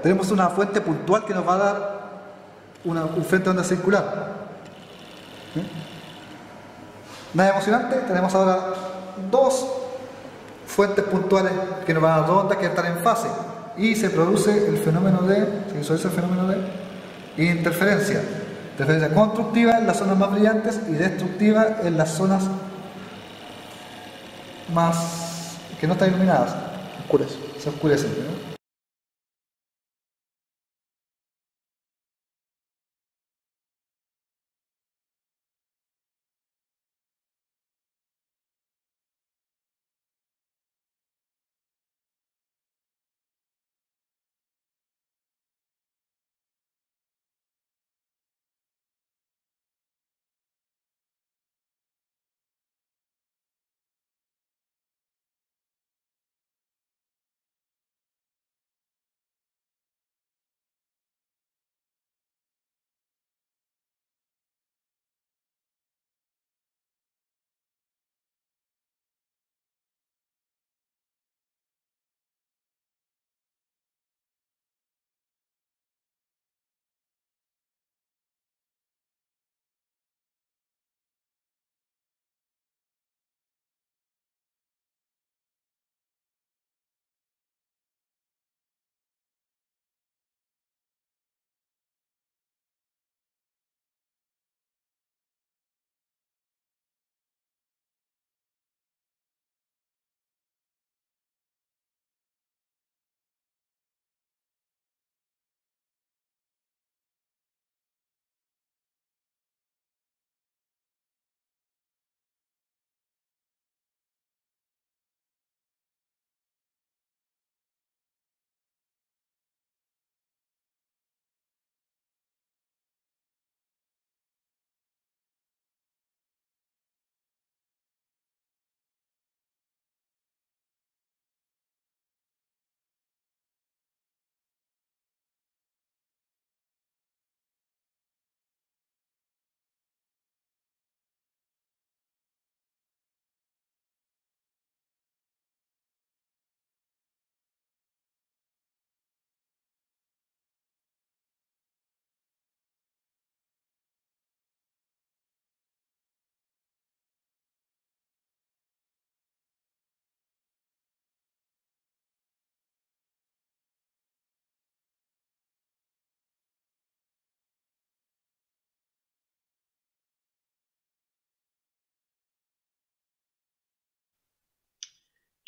tenemos una fuente puntual que nos va a dar un frente de onda circular. ¿Sí? Nada emocionante, tenemos ahora dos fuentes puntuales que nos van a dar dos ondas que están en fase y se produce el fenómeno de interferencia. Interferencia constructiva en las zonas más brillantes y destructiva en las zonas más que no están iluminadas. Se oscurecen, ¿no?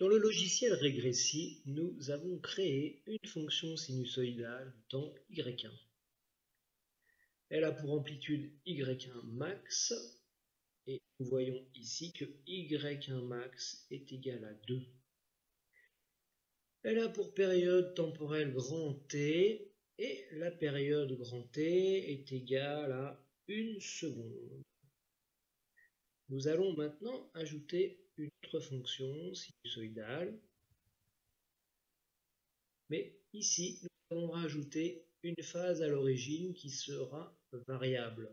Dans le logiciel Regressi, nous avons créé une fonction sinusoïdale du temps y1. Elle a pour amplitude y1 max, et nous voyons ici que y1 max est égal à 2. Elle a pour période temporelle grand T, et la période grand T est égale à 1 seconde. Nous allons maintenant ajouter une autre fonction sinusoïdale, mais ici nous allons rajouter une phase à l'origine qui sera variable.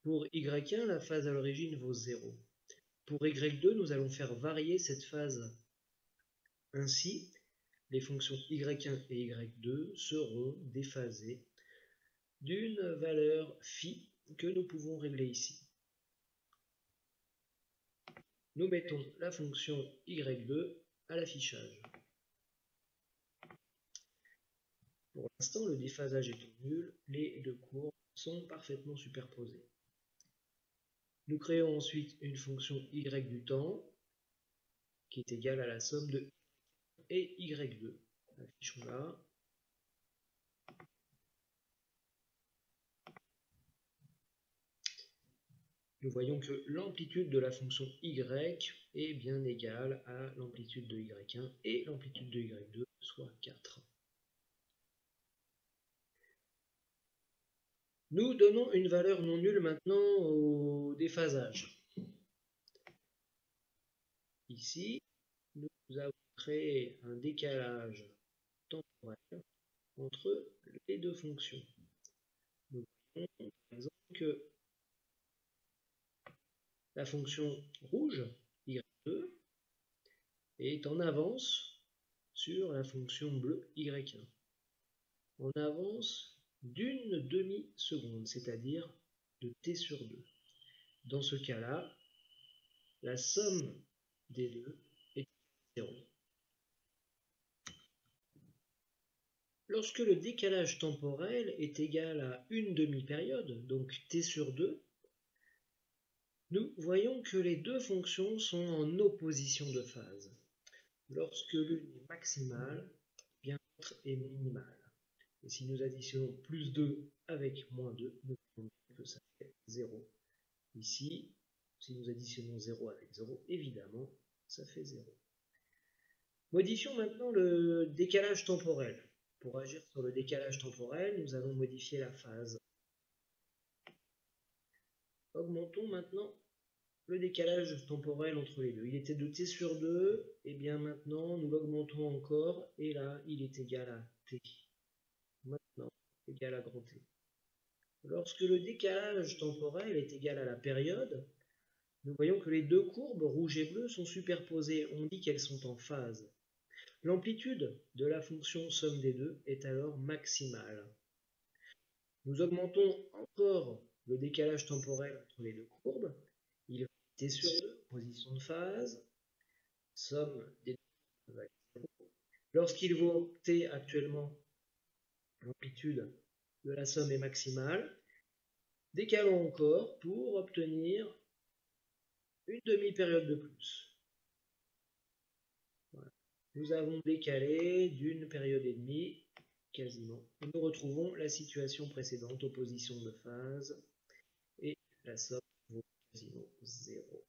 Pour y1, la phase à l'origine vaut 0. Pour y2, nous allons faire varier cette phase. Ainsi, les fonctions y1 et y2 seront déphasées d'une valeur phi que nous pouvons régler ici. Nous mettons la fonction y2 à l'affichage. Pour l'instant, le déphasage étant nul, les deux courbes sont parfaitement superposées. Nous créons ensuite une fonction y du temps qui est égale à la somme de et y2. Affichons-la. Nous voyons que l'amplitude de la fonction y est bien égale à l'amplitude de y1 et l'amplitude de y2, soit 4. Nous donnons une valeur non nulle maintenant au déphasage. Ici, nous avons créé un décalage temporel entre les deux fonctions. Nous voyons par exemple que la fonction rouge, y2, est en avance sur la fonction bleue, y1. on avance d'une demi-seconde, c'est-à-dire de t sur 2. Dans ce cas-là, la somme des deux est 0. Lorsque le décalage temporel est égal à une demi-période, donc t sur 2, nous voyons que les deux fonctions sont en opposition de phase. Lorsque l'une est maximale, bien l'autre est minimale. Et si nous additionnons plus 2 avec moins 2, nous voyons que ça fait 0. Ici, si nous additionnons 0 avec 0, évidemment, ça fait 0. Modifions maintenant le décalage temporel. Pour agir sur le décalage temporel, nous allons modifier la phase. Augmentons maintenant le décalage temporel entre les deux. Il était de t sur 2, et bien maintenant nous l'augmentons encore, et là il est égal à t. Maintenant, égal à grand T. Lorsque le décalage temporel est égal à la période, nous voyons que les deux courbes, rouge et bleu, sont superposées. On dit qu'elles sont en phase. L'amplitude de la fonction somme des deux est alors maximale. Nous augmentons encore le décalage temporel entre les deux courbes. Il va t sur 2, position de phase, somme des deux va être 0. Lorsqu'il vaut t actuellement, l'amplitude de la somme est maximale. Décalons encore pour obtenir une demi-période de plus. Voilà. Nous avons décalé d'une période et demie, quasiment. Et nous retrouvons la situation précédente, opposition de phase, et la somme vaut quasiment 0.